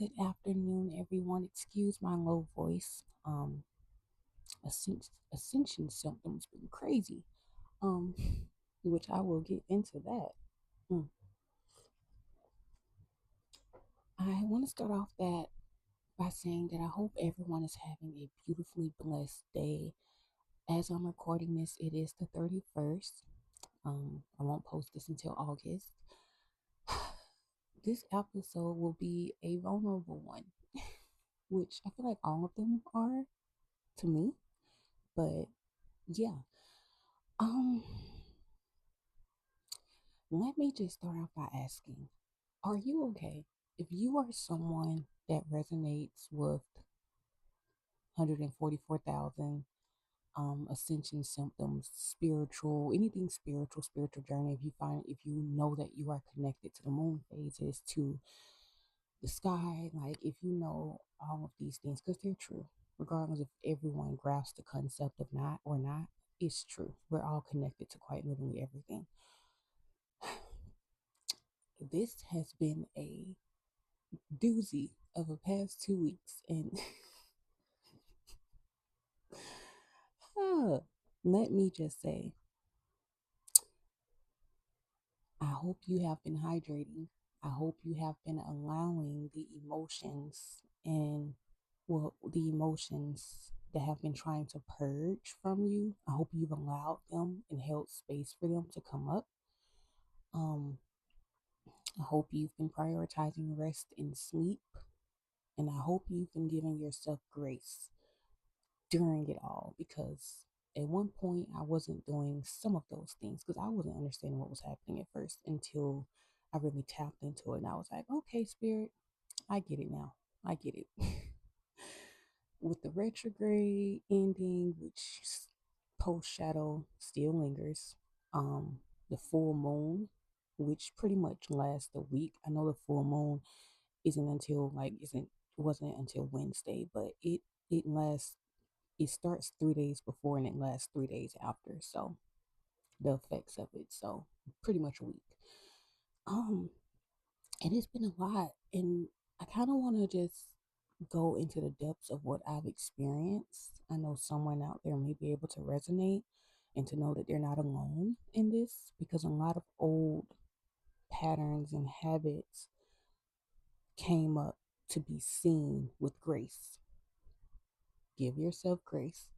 Good afternoon, everyone. Excuse my low voice. Ascension symptoms been crazy. Um, which I will get into that. Mm. I want to start off that by saying that I hope everyone is having a beautifully blessed day. As I'm recording this, it is the 31st. I won't post this until August. This episode will be a vulnerable one, which I feel like all of them are to me. But yeah, um, let me just start off by asking, are you okay? If you are someone that resonates with 144,000 ascension symptoms, spiritual, anything spiritual, spiritual journey, if you know that you are connected to the moon phases, to the sky, like if you know all of these things, because they're true, regardless if everyone grasps the concept of not or not, it's true. We're all connected to quite literally everything. This has been a doozy of a past 2 weeks, and let me just say, I hope you have been hydrating. I hope you have been allowing the emotions and, well, the emotions that have been trying to purge from you. I hope you've allowed them and held space for them to come up. Um, I hope you've been prioritizing rest and sleep, and I hope you've been giving yourself grace during it all, because at one point I wasn't doing some of those things because I wasn't understanding what was happening at first until I really tapped into it, and I was like, okay, spirit, I get it now. I get it. With the retrograde ending, which post shadow still lingers, the full moon, which pretty much lasts a week. I know the full moon isn't wasn't until Wednesday, but it lasts, it starts 3 days before and it lasts 3 days after. So the effects of it. So pretty much a week. Um, and it's been a lot. And I kind of want to just go into the depths of what I've experienced. I know someone out there may be able to resonate and to know that they're not alone in this, because a lot of old patterns and habits came up to be seen with grace. Give yourself grace.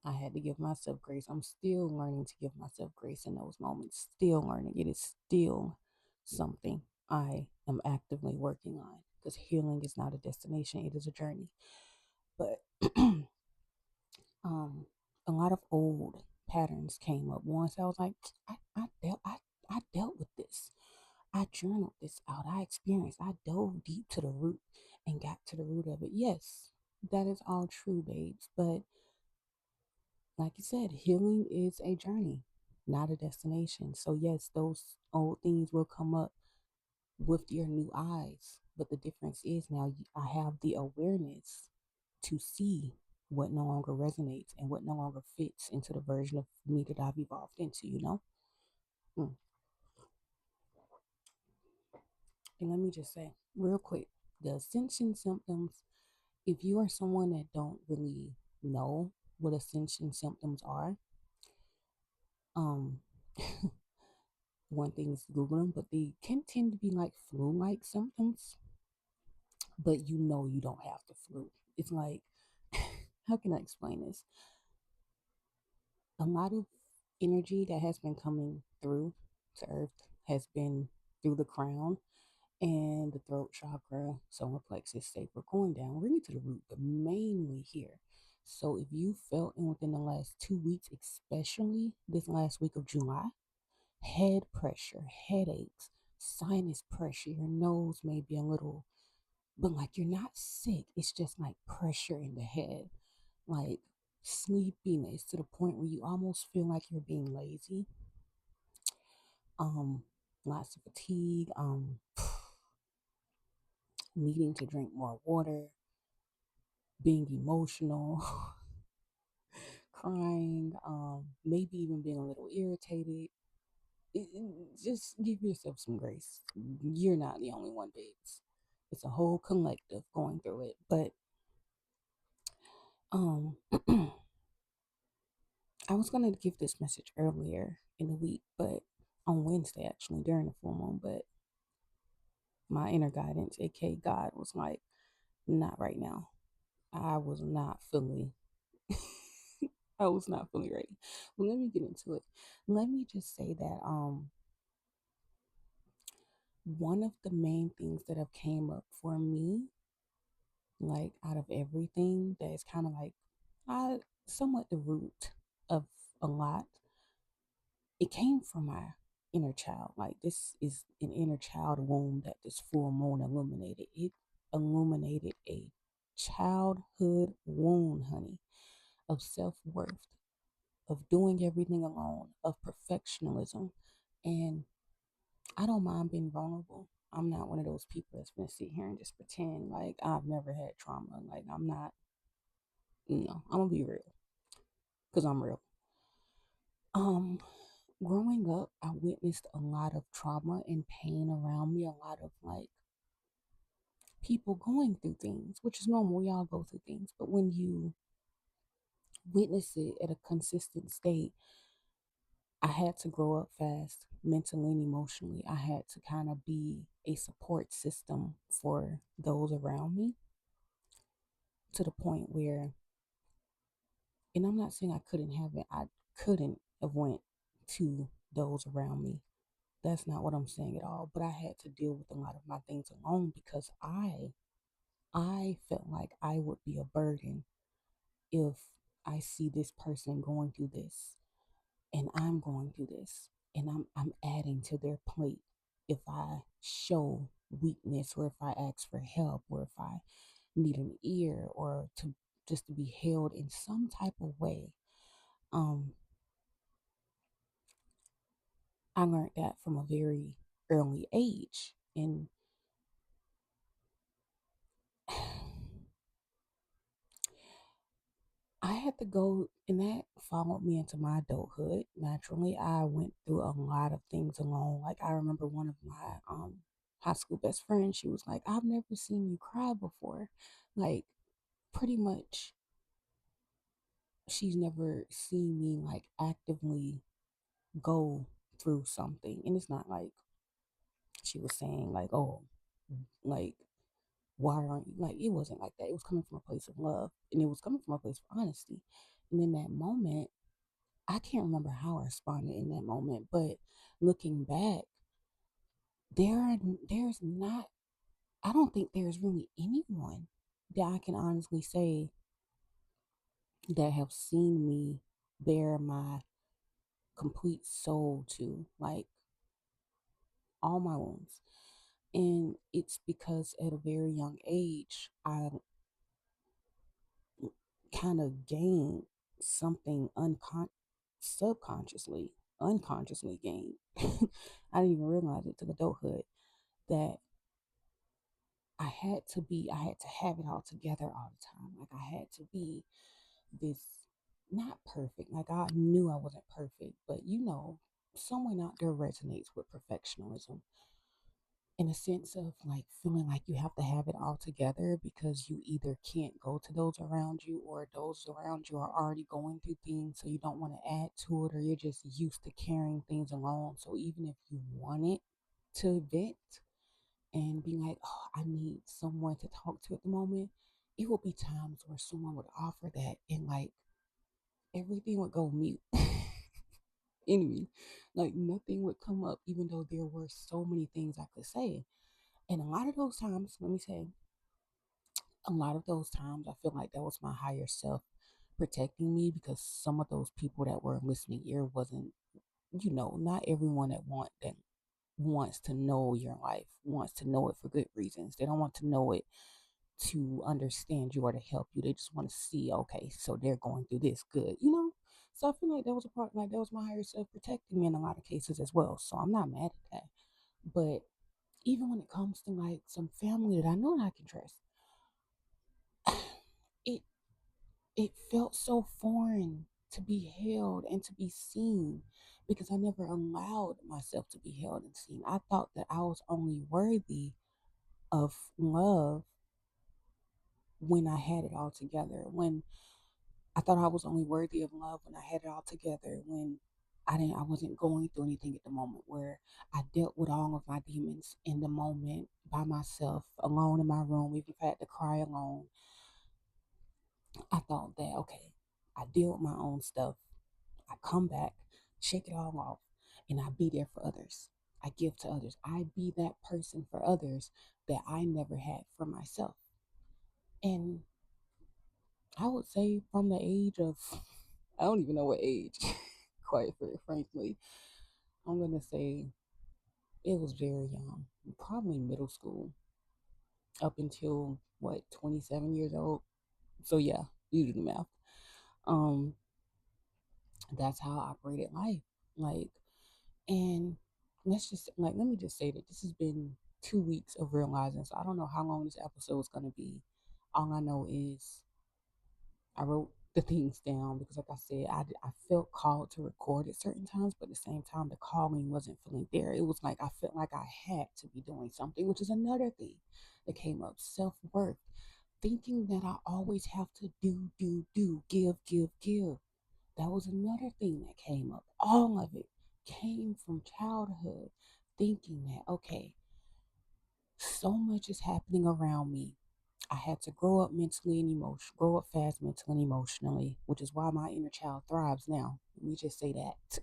I had to give myself grace. I'm still learning to give myself grace in those moments. Still learning. It is still something I am actively working on, because healing is not a destination, it is a journey. But um a lot of old patterns came up. Once I was like, I dealt with this. I journaled this out. I experienced. I dove deep to the root and got to the root of it. Yes, that is all true, babes. But like you said, healing is a journey, not a destination. So, yes, those old things will come up with your new eyes. But the difference is now I have the awareness to see what no longer resonates and what no longer fits into the version of me that I've evolved into, you know? Mm. And let me just say, real quick, the ascension symptoms, if you are someone that don't really know what ascension symptoms are, um, one thing is Google them, but they can tend to be like flu-like symptoms, but you know you don't have the flu. It's like, how can I explain this? A lot of energy that has been coming through to Earth has been through the crown and the throat chakra, solar plexus, sacral, going down really to the root, but mainly here. So if you felt in within the last 2 weeks, especially this last week of July, head pressure, headaches, sinus pressure, your nose may be a little, but like you're not sick. It's just like pressure in the head, like sleepiness to the point where you almost feel like you're being lazy. Um, Lots of fatigue, needing to drink more water, being emotional, crying, maybe even being a little irritated. Just give yourself some grace. You're not the only one, babes. It's a whole collective going through it. But um I was gonna give this message earlier in the week, but on Wednesday actually during the full moon, but my inner guidance, aka God, was like, not right now. I was not fully I was not fully ready. But let me get into it. Let me just say that one of the main things that have came up for me, like out of everything, that is kind of like I somewhat the root of a lot, it came from my inner child. Like this is an inner child womb that this full moon illuminated. It illuminated a childhood wound, honey, of self-worth, of doing everything alone, of perfectionism. And I don't mind being vulnerable. I'm not one of those people that's gonna sit here and just pretend like I've never had trauma. Like I'm not, I'm gonna be real because I'm real. Um, Growing up, I witnessed a lot of trauma and pain around me, a lot of like people going through things, which is normal. We all go through things. But when you witness it at a consistent state, I had to grow up fast, mentally and emotionally. I had to kind of be a support system for those around me to the point where, and I'm not saying I couldn't have it, I couldn't have went to those around me. That's not what I'm saying at all. But I had to deal with a lot of my things alone because I felt like I would be a burden if I see this person going through this and I'm going through this and I'm adding to their plate if I show weakness or if I ask for help or if I need an ear or to just to be held in some type of way. Um, I learned that from a very early age. And I had to go, and that followed me into my adulthood. Naturally, I went through a lot of things alone. Like I remember one of my high school best friends. She was like, "I've never seen you cry before." Like pretty much, she's never seen me like actively go through something. And it's not like she was saying like, "Oh, like why aren't you?" Like it wasn't like that. It was coming from a place of love, and it was coming from a place of honesty. And in that moment, I can't remember how I responded in that moment, but looking back, there's not I don't think there's really anyone that I can honestly say that have seen me bare my complete soul to, like all my wounds. And it's because at a very young age, I kind of gained something subconsciously, unconsciously gained. I didn't even realize it till adulthood that I had to have it all together all the time. Like I had to be this, not perfect. Like I knew I wasn't perfect, but someone out there resonates with perfectionism in a sense of like feeling like you have to have it all together because you either can't go to those around you or those around you are already going through things. So you don't want to add to it or you're just used to carrying things alone. So even if you wanted to vent, and being like, oh, I need someone to talk to at the moment, it will be times where someone would offer that and like everything would go mute in me. Like nothing would come up, even though there were so many things I could say. And a lot of those times, let me say, a lot of those times, I feel like that was my higher self protecting me because some of those people that were listening ear wasn't, not everyone that wants to know your life wants to know it for good reasons. They don't want to know it to understand you or to help you. They just want to see, okay, so they're going through this good. So I feel like that was a part, like that was my higher self protecting me in a lot of cases as well. So I'm not mad at that. But even when it comes to like some family that I know that I can trust, it it felt so foreign to be held and to be seen because I never allowed myself to be held and seen. I thought that I was only worthy of love when I had it all together, when I thought I was only worthy of love when I had it all together, when I wasn't going through anything at the moment, where I dealt with all of my demons in the moment by myself, alone in my room, even if I had to cry alone. I thought that, okay, I deal with my own stuff. I come back, shake it all off, and I be there for others. I give to others. I be that person for others that I never had for myself. And I would say from the age of, I don't even know what age, quite frankly. I'm going to say it was very young, probably middle school, up until what, 27 years old. So yeah, you do the math. Um, that's how I operated life. Like, and let me just say that this has been 2 weeks of realizing. So I don't know how long this episode is going to be. All I know is I wrote the things down because, like I said, I felt called to record at certain times, but at the same time, the calling wasn't feeling there. It was like I felt like I had to be doing something, which is another thing that came up, self worth. Thinking that I always have to do, give. That was another thing that came up. All of it came from childhood, thinking that, okay, so much is happening around me. I had to grow up mentally and grow up fast mentally and emotionally, which is why my inner child thrives now. Let me just say that.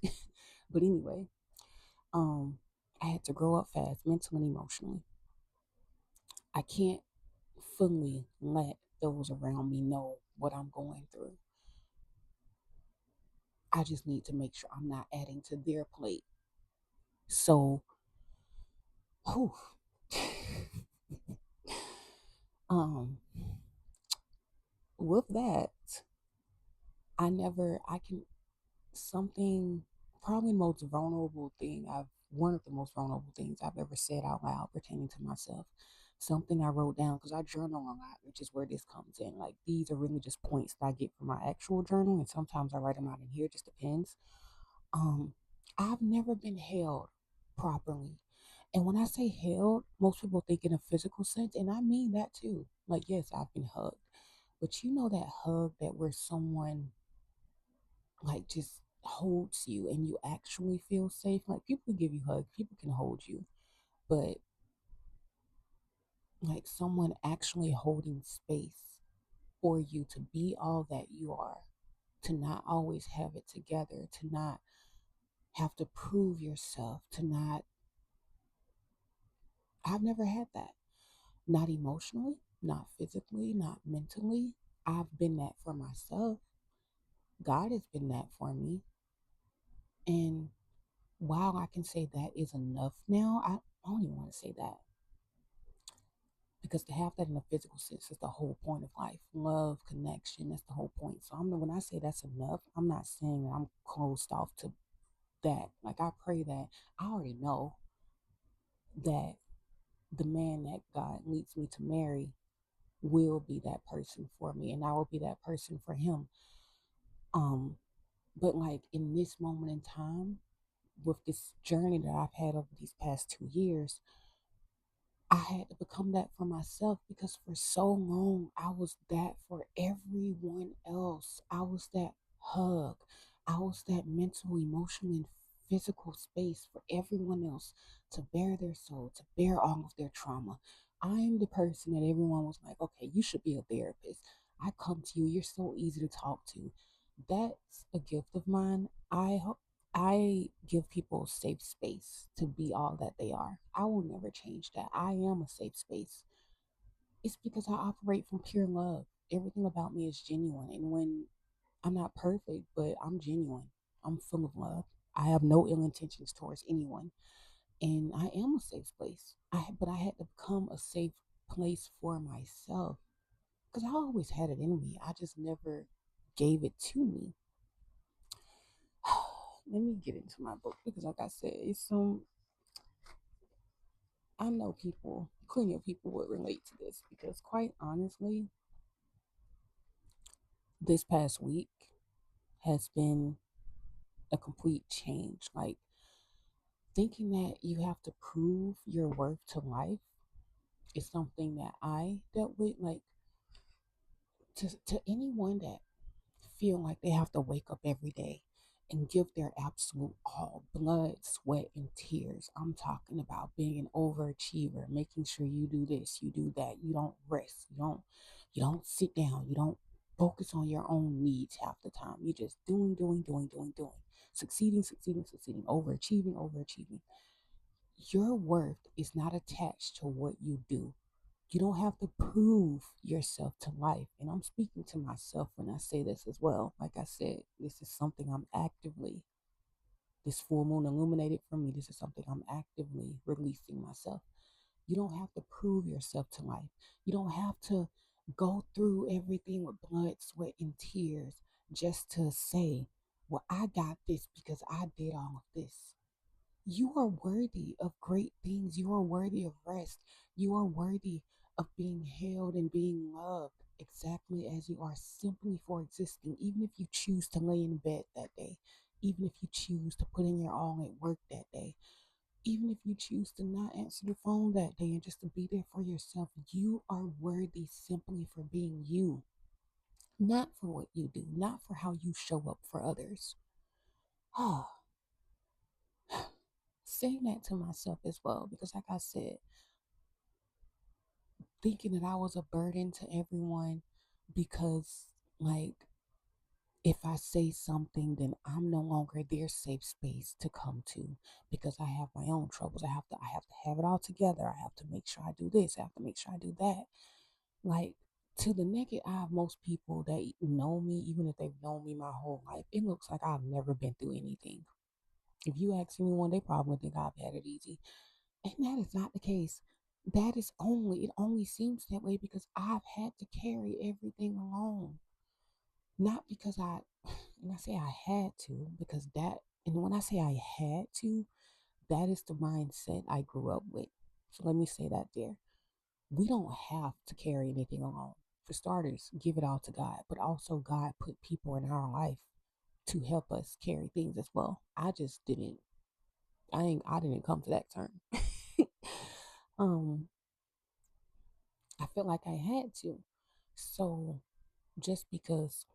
But anyway, um, I had to grow up fast mentally and emotionally. I can't fully let those around me know what I'm going through. I just need to make sure I'm not adding to their plate. So, whew, um, with that, I can, something, probably the most vulnerable thing one of the most vulnerable things I've ever said out loud pertaining to myself. Something I wrote down because I journal a lot, which is where this comes in. Like, these are really just points that I get from my actual journal, and sometimes I write them out in here, just depends. Um, I've never been held properly. And when I say held, most people think in a physical sense, and I mean that too. Like, yes, I've been hugged. But you know that hug that where someone like just holds you and you actually feel safe. Like, people give you hugs, people can hold you, but like someone actually holding space for you to be all that you are, to not always have it together, to not have to prove yourself, to not, I've never had that. Not emotionally, not physically, not mentally. I've been that for myself. God has been that for me. And while I can say that is enough now, I don't even want to say that, because to have that in a physical sense is the whole point of life. Love, connection, that's the whole point. So when I say that's enough, I'm not saying that I'm closed off to that. Like, I pray that I already know that the man that God leads me to marry will be that person for me, and I will be that person for him. Um, but like in this moment in time, with this journey that I've had over these past 2 years, I had to become that for myself, because for so long I was that for everyone else. I was that hug. I was that mental, emotional, and physical space for everyone else to bear their soul, to bear all of their trauma. I'm the person that everyone was like, okay, you should be a therapist. I come to you, you're so easy to talk to. That's a gift of mine. I give people a safe space to be all that they are. I will never change that. I am a safe space. It's because I operate from pure love. Everything about me is genuine. And when I'm not perfect, but I'm genuine, I'm full of love. I have no ill intentions towards anyone. And I am a safe place. But I had to become a safe place for myself, because I always had it in me. I just never gave it to me. Let me get into my book, because like I said, it's some, I know people, plenty of people would relate to this, because quite honestly, this past week has been a complete change. Like, thinking that you have to prove your worth to life It's something that I dealt with. Like, to anyone that feel like they have to wake up every day and give their absolute all, blood, sweat, and tears. I'm talking about being an overachiever, making sure you do this, you do that. You don't rest. You don't sit down. You don't focus on your own needs half the time. You just doing. Succeeding, succeeding, succeeding, overachieving, overachieving. Your worth is not attached to what you do. You don't have to prove yourself to life. And I'm speaking to myself when I say this as well. Like I said, this is something I'm actively, this full moon illuminated for me. This is something I'm actively releasing myself. You don't have to prove yourself to life. You don't have to go through everything with blood, sweat, and tears just to say, well, I got this because I did all of this. You are worthy of great things. You are worthy of rest. You are worthy of being held and being loved exactly as you are, simply for existing. Even if you choose to lay in bed that day, even if you choose to put in your all at work that day, even if you choose to not answer the phone that day and just to be there for yourself, you are worthy simply for being you, not for what you do, not for how you show up for others. Ah, saying that to myself as well, because like I said, thinking that I was a burden to everyone because, like, if I say something, then I'm no longer their safe space to come to because I have my own troubles. I have to have it all together. I have to make sure I do this. I have to make sure I do that. Like, to the naked eye of most people that know me, even if they've known me my whole life, it looks like I've never been through anything. If you ask anyone, they probably think I've had it easy. And that is not the case. It only seems that way because I've had to carry everything alone. Not because and I say I had to, because and when I say I had to, that is the mindset I grew up with. So let me say that there. We don't have to carry anything alone. For starters, give it all to God, but also God put people in our life to help us carry things as well. I didn't come to that term. um I felt like I had to. So just because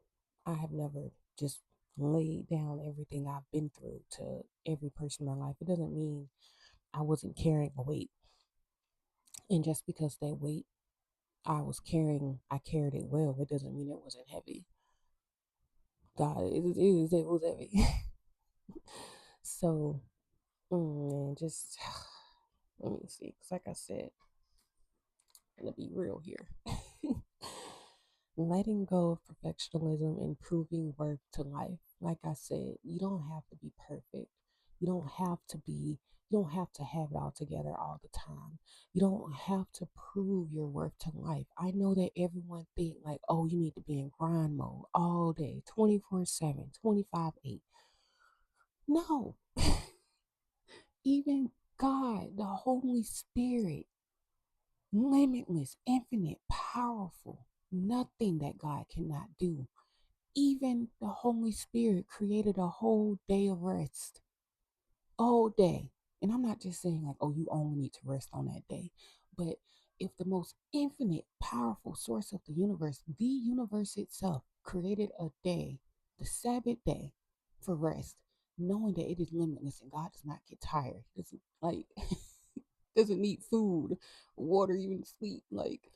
I have never just laid down everything I've been through to every person in my life, it doesn't mean I wasn't carrying a weight. And just because that weight I carried it well, it doesn't mean it wasn't heavy. God, it was heavy. So, just let me see. Because, like I said, I'm going to be real here. Letting go of perfectionism and proving worth to life. Like I said, you don't have to be perfect. You don't have to be, you don't have to have it all together all the time. You don't have to prove your worth to life. I know that everyone think like, oh, you need to be in grind mode all day, 24/7, 25/8. No. Even God, the Holy Spirit, limitless, infinite, powerful, nothing that God cannot do. Even the Holy Spirit created a whole day of rest, all day. And I'm not just saying like, oh, you only need to rest on that day. But if the most infinite, powerful source of the universe itself, created a day, the Sabbath day, for rest, knowing that it is limitless and God does not get tired, he doesn't like doesn't need food, water, even sleep. Like,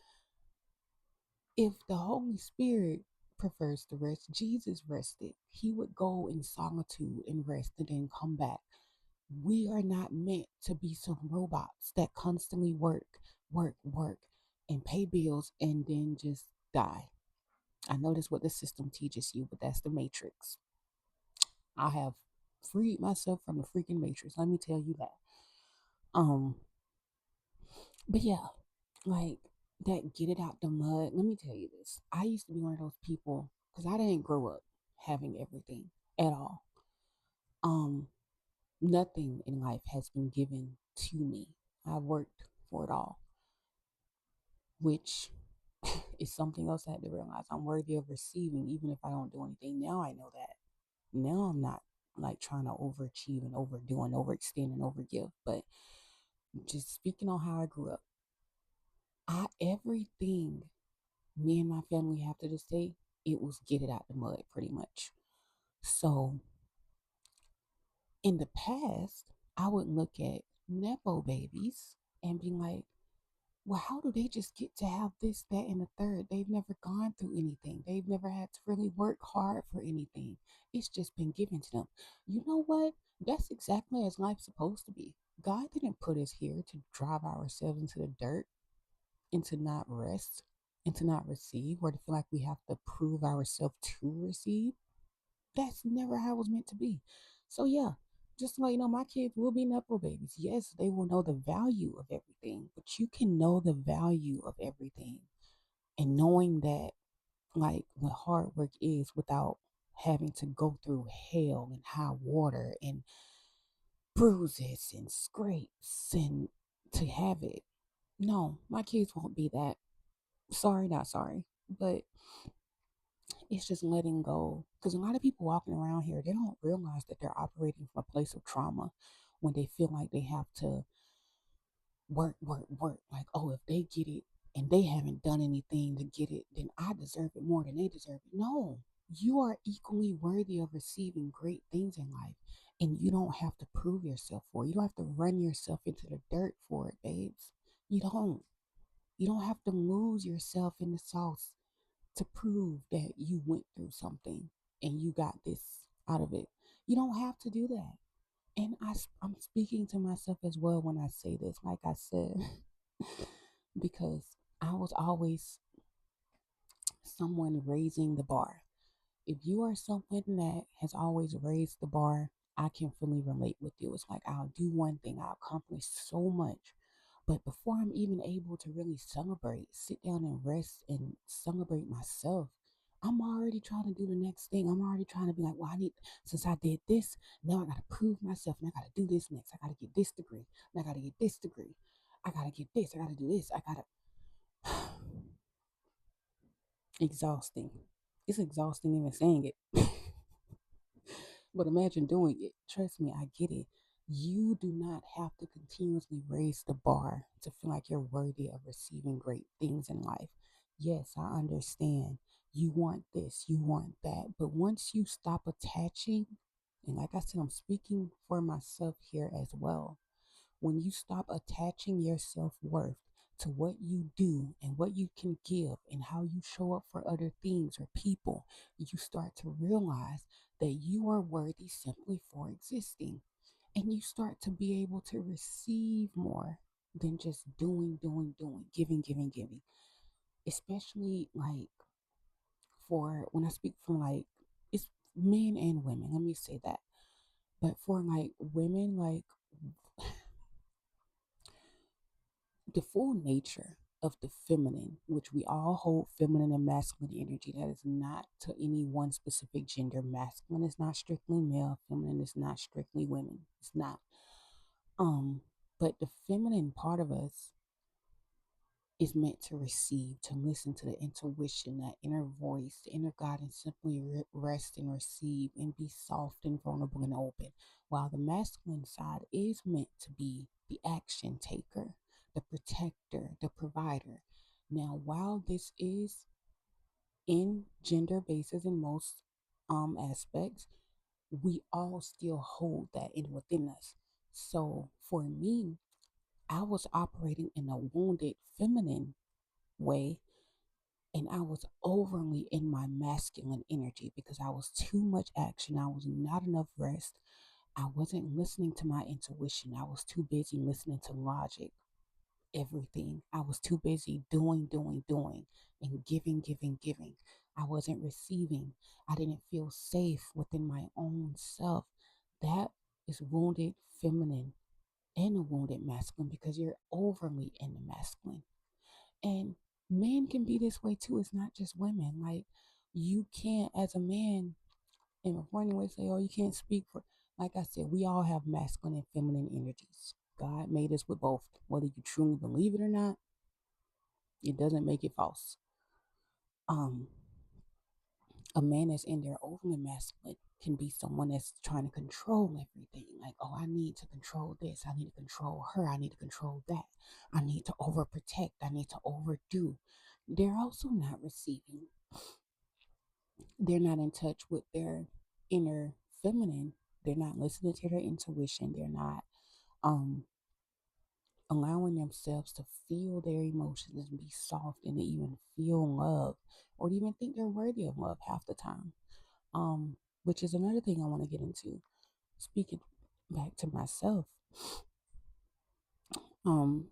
if the Holy Spirit prefers to rest, Jesus rested. He would go in solitude and rest and then come back. We are not meant to be some robots that constantly work, and pay bills and then just die. I know that's what the system teaches you, but that's the matrix. I have freed myself from the freaking matrix. Let me tell you that. Um, but yeah, like, that get it out the mud. Let me tell you this. I used to be one of those people because I didn't grow up having everything at all. Um, Nothing in life has been given to me. I worked for it all, which is something else I had to realize. I'm worthy of receiving, even if I don't do anything. Now I know that. Now I'm not like trying to overachieve and overdo and overextend and overgive, but just speaking on how I grew up. Everything me and my family have to this day, it was get it out the mud pretty much. So in the past, I would look at Nepo babies and be like, well, how do they just get to have this, that, and the third? They've never gone through anything. They've never had to really work hard for anything. It's just been given to them. You know what? That's exactly as life's supposed to be. God didn't put us here to drive ourselves into the dirt and to not rest and to not receive or to feel like we have to prove ourselves to receive. That's never how it was meant to be. So yeah, just to let you know, my kids will be Nepo babies. Yes, they will know the value of everything, but you can know the value of everything and knowing that like what hard work is without having to go through hell and high water and bruises and scrapes and to have it. No, my kids won't be that. Sorry, not sorry. But it's just letting go. Because a lot of people walking around here, they don't realize that they're operating from a place of trauma when they feel like they have to work, work, work. Like, oh, if they get it and they haven't done anything to get it, then I deserve it more than they deserve it. No, you are equally worthy of receiving great things in life. And you don't have to prove yourself for it. You don't have to run yourself into the dirt for it, babes. You don't. You don't have to lose yourself in the sauce to prove that you went through something and you got this out of it. You don't have to do that. And I'm speaking to myself as well when I say this, like I said, because I was always someone raising the bar. If you are someone that has always raised the bar, I can fully relate with you. It's like I'll do one thing, I'll accomplish so much. But before I'm even able to really celebrate, sit down and rest and celebrate myself, I'm already trying to do the next thing. I'm already trying to be like, well, since I did this, now I got to prove myself and I got to do this next. I got to get this degree and I got to get this degree. I got to get this. I got to do this. I got to. Exhausting. It's exhausting even saying it. But imagine doing it. Trust me, I get it. You do not have to continuously raise the bar to feel like you're worthy of receiving great things in life. Yes, I understand. You want this, you want that. But once you stop attaching, and like I said, I'm speaking for myself here as well. When you stop attaching your self worth to what you do and what you can give and how you show up for other things or people, you start to realize that you are worthy simply for existing. And you start to be able to receive more than just doing, giving, giving, giving. Especially like for when I speak from like, it's men and women, let me say that. But for like women, like the full nature of the feminine, which we all hold feminine and masculine energy, that is not to any one specific gender. Masculine is not strictly male, feminine is not strictly women. It's not. Um, but the feminine part of us is meant to receive, to listen to the intuition, that inner voice, the inner God, and simply rest and receive and be soft and vulnerable and open. While the masculine side is meant to be the action taker, the protector, the provider. Now, while this is in gender basis in most aspects, we all still hold that in within us. So for me, I was operating in a wounded feminine way and I was overly in my masculine energy because I was too much action. I was not enough rest. I wasn't listening to my intuition. I was too busy listening to logic, everything. I was too busy doing, and giving, giving, giving. I wasn't receiving. I didn't feel safe within my own self. That is wounded feminine and a wounded masculine because you're overly in the masculine. And men can be this way too. It's not just women. Like you can't, as a man, in a funny way, say, "Oh, you can't speak for." Like I said, we all have masculine and feminine energies. God made us with both. Whether you truly believe it or not, it doesn't make it false. Um, A man that's in there overly masculine can be someone that's trying to control everything. Like, oh, I need to control this. I need to control her. I need to control that. I need to overprotect. I need to overdo. They're also not receiving. They're not in touch with their inner feminine. They're not listening to their intuition. They're not um allowing themselves to feel their emotions and be soft and to even feel love or to even think they're worthy of love half the time. Which is another thing I want to get into. Speaking back to myself, um,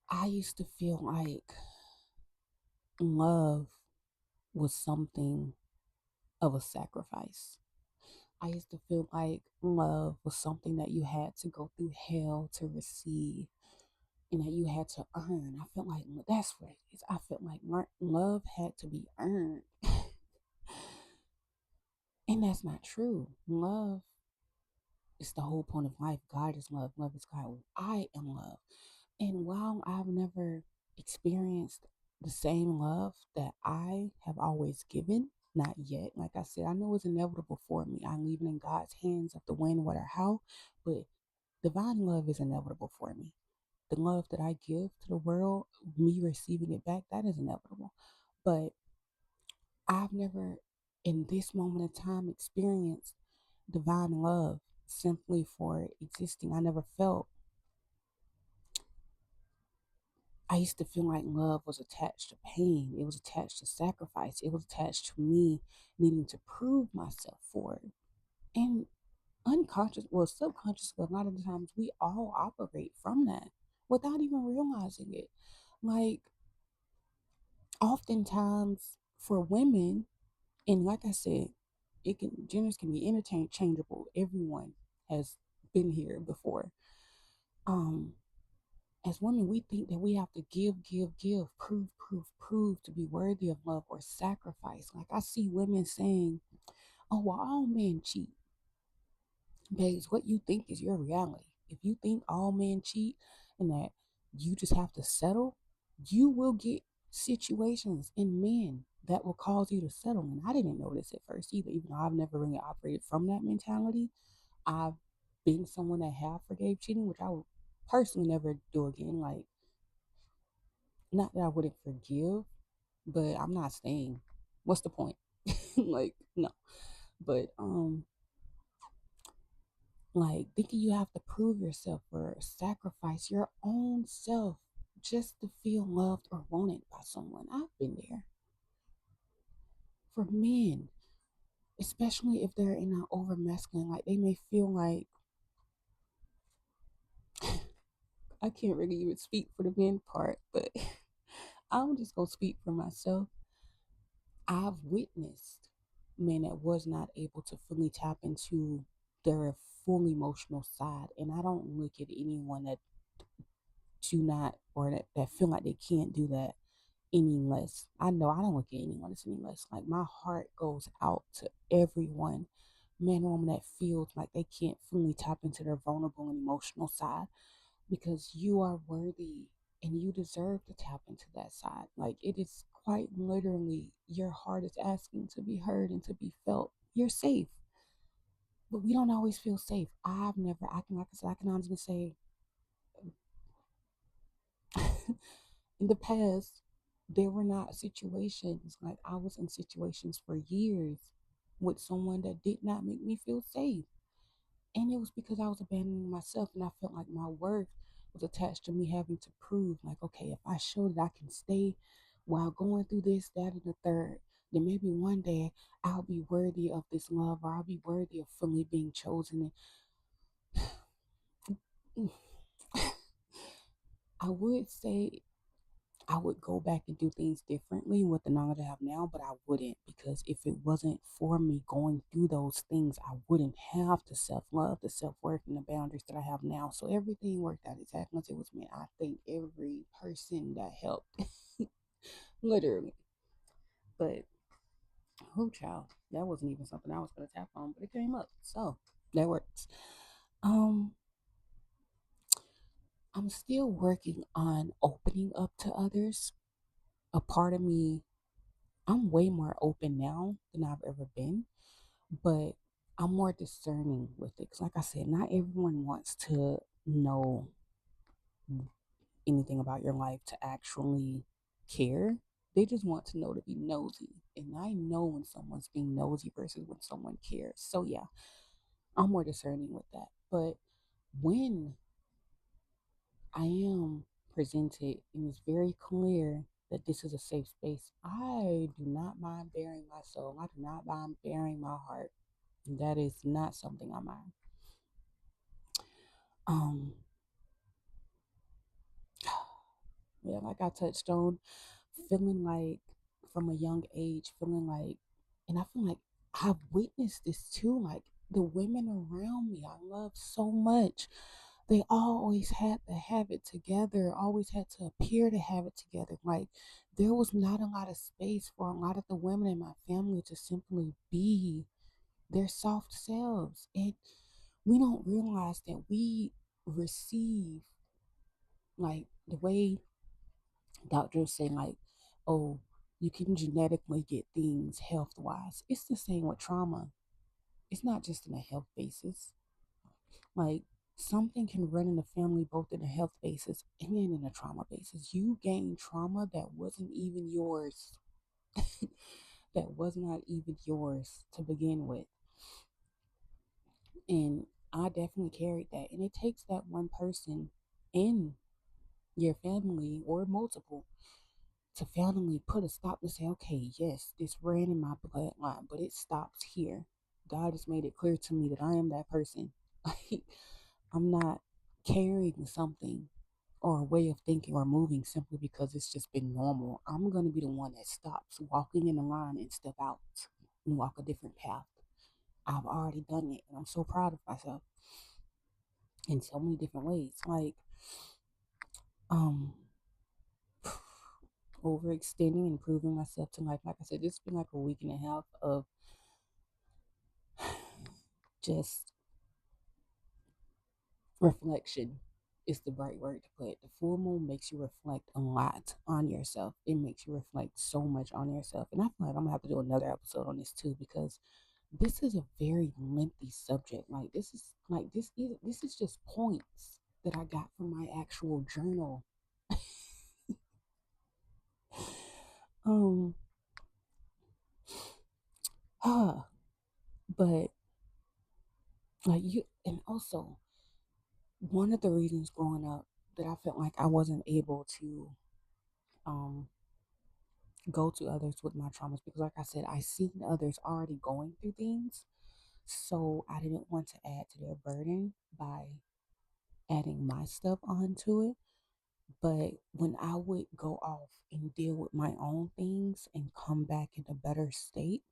I used to feel like love was something of a sacrifice. I used to feel like love was something that you had to go through hell to receive and that you had to earn. I felt like that's what it is. I felt like love had to be earned. And that's not true. Love is the whole point of life. God is love. Love is God. I am love. And while I've never experienced the same love that I have always given, not yet. Like I said, I know it's inevitable for me. I'm leaving in God's hands of the when, what, or how, but divine love is inevitable for me. The love that I give to the world, me receiving it back, that is inevitable. But I've never, in this moment of time, experienced divine love simply for existing. I never felt I used to feel like love was attached to pain. It was attached to sacrifice. It was attached to me needing to prove myself for it. And unconscious, well, subconsciously, a lot of the times we all operate from that without even realizing it. Like, oftentimes for women, and like I said, genders can be interchangeable. Everyone has been here before. Um, as women, we think that we have to give, prove to be worthy of love or sacrifice. Like I see women saying, oh, well, all men cheat. Babes, what you think is your reality. If you think all men cheat and that you just have to settle, you will get situations in men that will cause you to settle. And I didn't know this at first either, even though I've never really operated from that mentality. I've been someone that have forgave cheating, which I would personally never do again. Like, not that I wouldn't forgive, but I'm not staying. What's the point? Like, no. But like thinking you have to prove yourself or sacrifice your own self just to feel loved or wanted by someone. I've been there. For men, especially if they're in an over masculine, like they may feel like I can't really even speak for the men part, but I'm just gonna speak for myself. I've witnessed men that was not able to fully tap into their full emotional side. And I don't look at anyone that do not or that feel like they can't do that any less. I know I don't look at anyone as any less. Like my heart goes out to everyone, man or woman that feels like they can't fully tap into their vulnerable and emotional side because you are worthy and you deserve to tap into that side. Like it is quite literally your heart is asking to be heard and to be felt. You're safe, but we don't always feel safe. I've never, I can, like I said, I can honestly say in the past, there were not situations like I was in situations for years with someone that did not make me feel safe. And it was because I was abandoning myself and I felt like my worth was attached to me having to prove, like, okay, if I show that I can stay while going through this, that, and the third, then maybe one day I'll be worthy of this love or I'll be worthy of fully being chosen. And I would say I would go back and do things differently with the knowledge I have now, but I wouldn't because if it wasn't for me going through those things, I wouldn't have the self love, the self worth, and the boundaries that I have now. So everything worked out exactly as it was meant. I thank every person that helped, literally. But who child, that wasn't even something I was gonna tap on, but it came up, so that works. Um, I'm still working on opening up to others. A part of me I'm way more open now than I've ever been, but I'm more discerning with it. 'Cause like I said, not everyone wants to know anything about your life to actually care. They just want to know to be nosy. And I know when someone's being nosy versus when someone cares. So yeah, I'm more discerning with that. But when I am presented and it's very clear that this is a safe space, I do not mind bearing my soul. I do not mind bearing my heart. That is not something I mind. Um, yeah, like I touched on, feeling like from a young age, feeling like, and I feel like I've witnessed this too. Like the women around me, I love so much. They always had to have it together, always had to appear to have it together. Like there was not a lot of space for a lot of the women in my family to simply be their soft selves. And we don't realize that we receive, like the way doctors say, like, oh, you can genetically get things health wise. It's the same with trauma. It's not just in a health basis. Like something can run in the family both in a health basis and in a trauma basis. You gain trauma that wasn't even yours, that was not even yours to begin with. And I definitely carried that. And it takes that one person in your family or multiple to finally put a stop to say, okay, yes, this ran in my bloodline, but it stops here. God has made it clear to me that I am that person. Like, I'm not carrying something or a way of thinking or moving simply because it's just been normal. I'm going to be the one that stops walking in the line and step out and walk a different path. I've already done it, and I'm so proud of myself in so many different ways. Like, um, overextending and proving myself to life. Like I said, it's been like a week and a half of just reflection is the right word to put. The full moon makes you reflect a lot on yourself. It makes you reflect so much on yourself. And I feel like I'm gonna have to do another episode on this too because this is a very lengthy subject. Like this is just points that I got from my actual journal. Um but like you, and also one of the reasons growing up that I felt like I wasn't able to um go to others with my traumas because like I said, I seen others already going through things. So I didn't want to add to their burden by adding my stuff onto it. But when I would go off and deal with my own things and come back in a better state,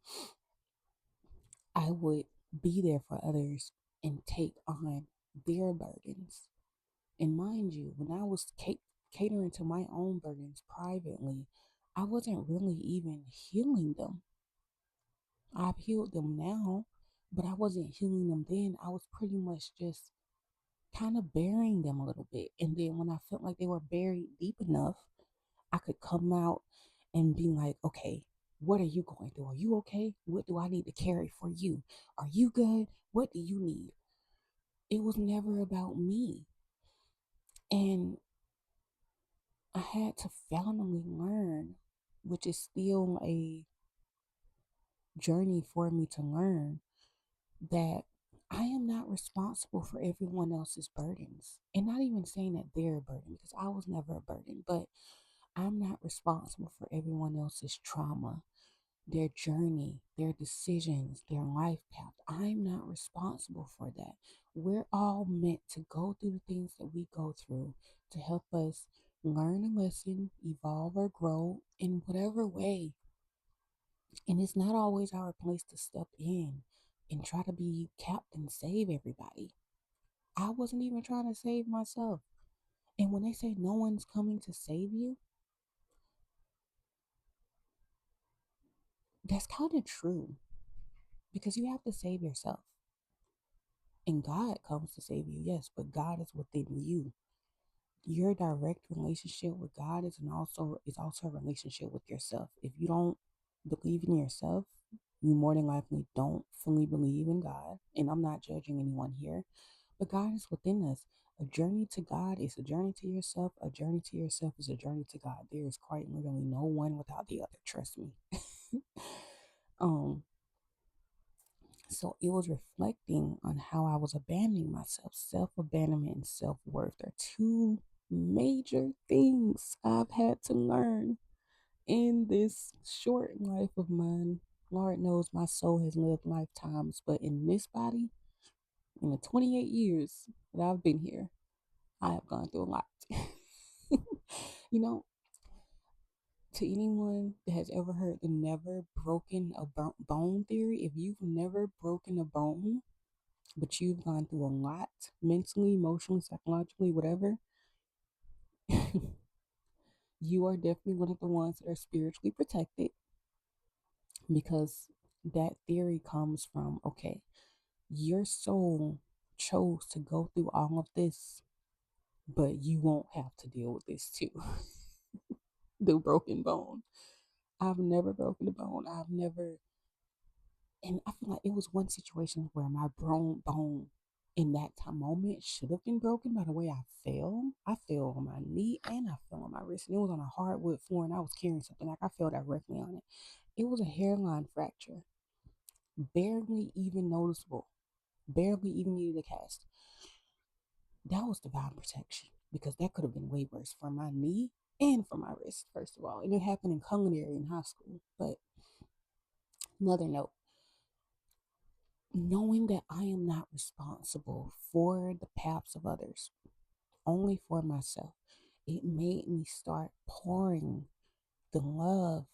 I would be there for others and take on their burdens. And mind you, when I was catering to my own burdens privately, I wasn't really even healing them. I've healed them now, but I wasn't healing them then. I was pretty much just kind of burying them a little bit. And then when I felt like they were buried deep enough, I could come out and be like, okay, what are you going through? Are you okay? What do I need to carry for you? Are you good? What do you need? It was never about me. And I had to finally learn, which is still a journey for me to learn, that I am not responsible for everyone else's burdens. And not even saying that they're a burden, because I was never a burden, but I'm not responsible for everyone else's trauma, their journey, their decisions, their life path. I'm not responsible for that. We're all meant to go through the things that we go through to help us learn a lesson, evolve or grow in whatever way. And it's not always our place to step in and try to be Captain Save everybody. I wasn't even trying to save myself. And when they say no one's coming to save you, that's kind of true because you have to save yourself. And God comes to save you, yes, but God is within you. Your direct relationship with God is also a relationship with yourself. If you don't believe in yourself, you more than likely don't fully believe in God. And I'm not judging anyone here, but God is within us. A journey to God is a journey to yourself. A journey to yourself is a journey to God. There is quite literally no one without the other. Trust me. um, so it was reflecting on how I was abandoning myself. Self abandonment and self worth are two major things I've had to learn in this short life of mine. Lord knows my soul has lived lifetimes, but in this body, in the 28 years that I've been here, I have gone through a lot. You know, to anyone that has ever heard the never broken a bone theory, if you've never broken a bone, but you've gone through a lot mentally, emotionally, psychologically, whatever, you are definitely one of the ones that are spiritually protected, because that theory comes from, okay, your soul chose to go through all of this, but you won't have to deal with this too. The broken bone. I've never broken a bone. I've never, and I feel like it was one situation where my bone in that time moment should have been broken by the way I fell. I fell on my knee and I fell on my wrist, and it was on a hardwood floor, and I was carrying something like I fell directly on it. It was a hairline fracture, barely even noticeable, barely even needed a cast. That was divine protection, because that could have been way worse for my knee and for my wrist, first of all. And it happened in culinary in high school. But another note, knowing that I am not responsible for the paths of others, only for myself, it made me start pouring the love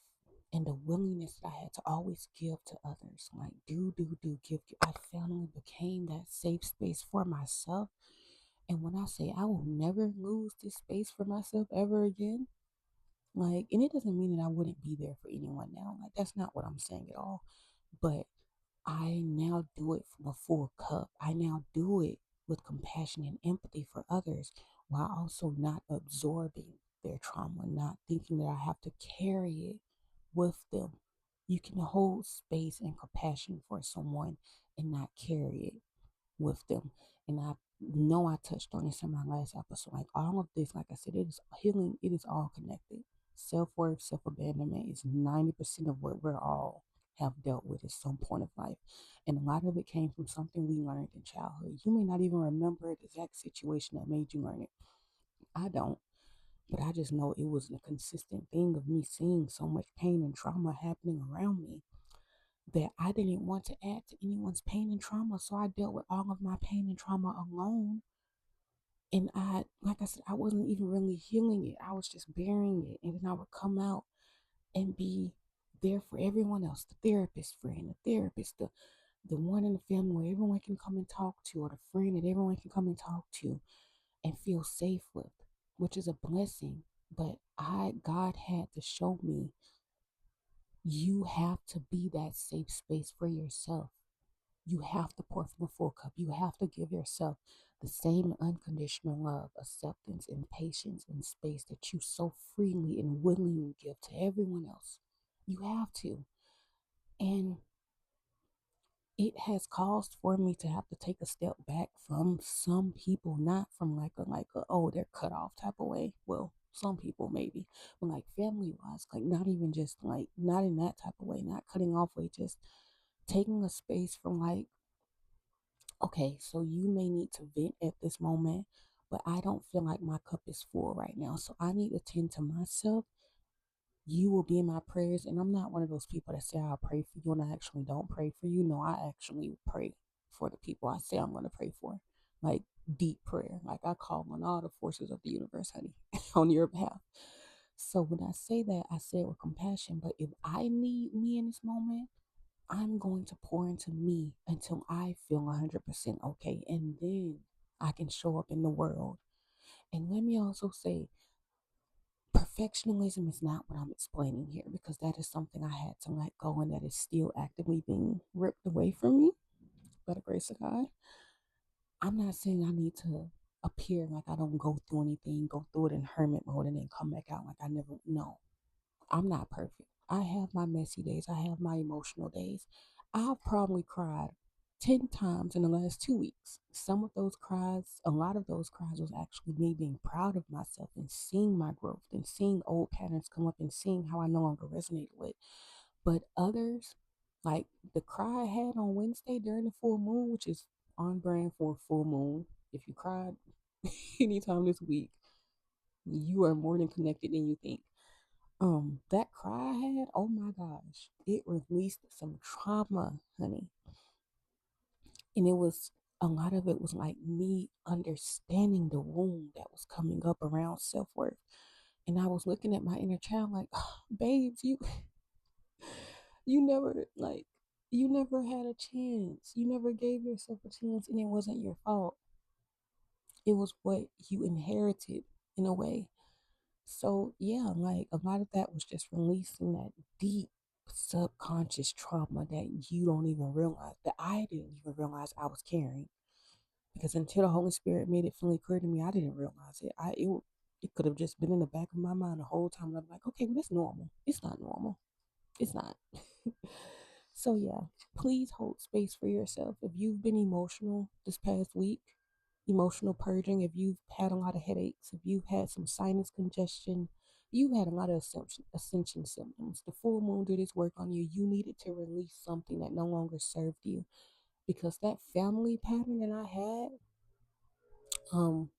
and the willingness that I had to always give to others. Like, give. I finally became that safe space for myself. And when I say I will never lose this space for myself ever again, like, and it doesn't mean that I wouldn't be there for anyone now. Like, that's not what I'm saying at all. But I now do it from a full cup. I now do it with compassion and empathy for others, while also not absorbing their trauma, not thinking that I have to carry it with them. You can hold space and compassion for someone and not carry it with them. And I know I touched on this in my last episode. Like, all of this, like I said, it is healing, it is all connected. Self worth, self abandonment is 90% of what we're all have dealt with at some point of life. And a lot of it came from something we learned in childhood. You may not even remember the exact situation that made you learn it. I don't. But I just know it was a consistent thing of me seeing so much pain and trauma happening around me, that I didn't want to add to anyone's pain and trauma. So I dealt with all of my pain and trauma alone. And like I said, I wasn't even really healing it. I was just bearing it. And then I would come out and be there for everyone else, the therapist friend, the therapist, the one in the family where everyone can come and talk to, or the friend that everyone can come and talk to and feel safe with, which is a blessing. But God had to show me, you have to be that safe space for yourself. You have to pour from a full cup. You have to give yourself the same unconditional love, acceptance, and patience and space that you so freely and willingly give to everyone else. You have to. And it has caused for me to have to take a step back from some people, not from like a oh, they're cut off type of way. Well, some people maybe, but like family wise, like not even just like not in that type of way, not cutting off way, just taking a space from like, okay, so you may need to vent at this moment, but I don't feel like my cup is full right now. So I need to tend to myself. You will be in my prayers. And I'm not one of those people that say I'll pray for you and I actually don't pray for you. No, I actually pray for the people I say I'm going to pray for. Like, deep prayer. Like, I call on all the forces of the universe, honey, on your behalf. So when I say that, I say it with compassion. But if I need me in this moment, I'm going to pour into me until I feel 100% okay. And then I can show up in the world. And let me also say, perfectionism is not what I'm explaining here, because that is something I had to let go, and that is still actively being ripped away from me by the grace of God. I'm not saying I need to appear like I don't go through it in hermit mode and then come back out like I never, no, I'm not perfect. I have my messy days. I have my emotional days. I've probably cried 10 times in the last 2 weeks. Some of those cries, a lot of those cries was actually me being proud of myself and seeing my growth and seeing old patterns come up and seeing how I no longer resonate with. But others, like the cry I had on Wednesday during the full moon, which is on brand for a full moon. If you cried anytime this week, you are more than connected than you think. That cry I had, oh my gosh, it released some trauma, honey. And it was a lot of it was like me understanding the wound that was coming up around self-worth. And I was looking at my inner child like, oh, babes, you never like you never had a chance. You never gave yourself a chance and it wasn't your fault. It was what you inherited in a way. So yeah, like a lot of that was just releasing that deep subconscious trauma that you don't even realize, that I didn't even realize I was carrying. Because until the Holy Spirit made it fully clear to me, I didn't realize it. It could have just been in the back of my mind the whole time. I'm like, okay, well, that's normal. It's not normal. It's not. So yeah, please hold space for yourself. If you've been emotional this past week, emotional purging, if you've had a lot of headaches, if you've had some sinus congestion, you've had a lot of ascension symptoms. The full moon did its work on you. You needed to release something that no longer served you. Because that family pattern that I had,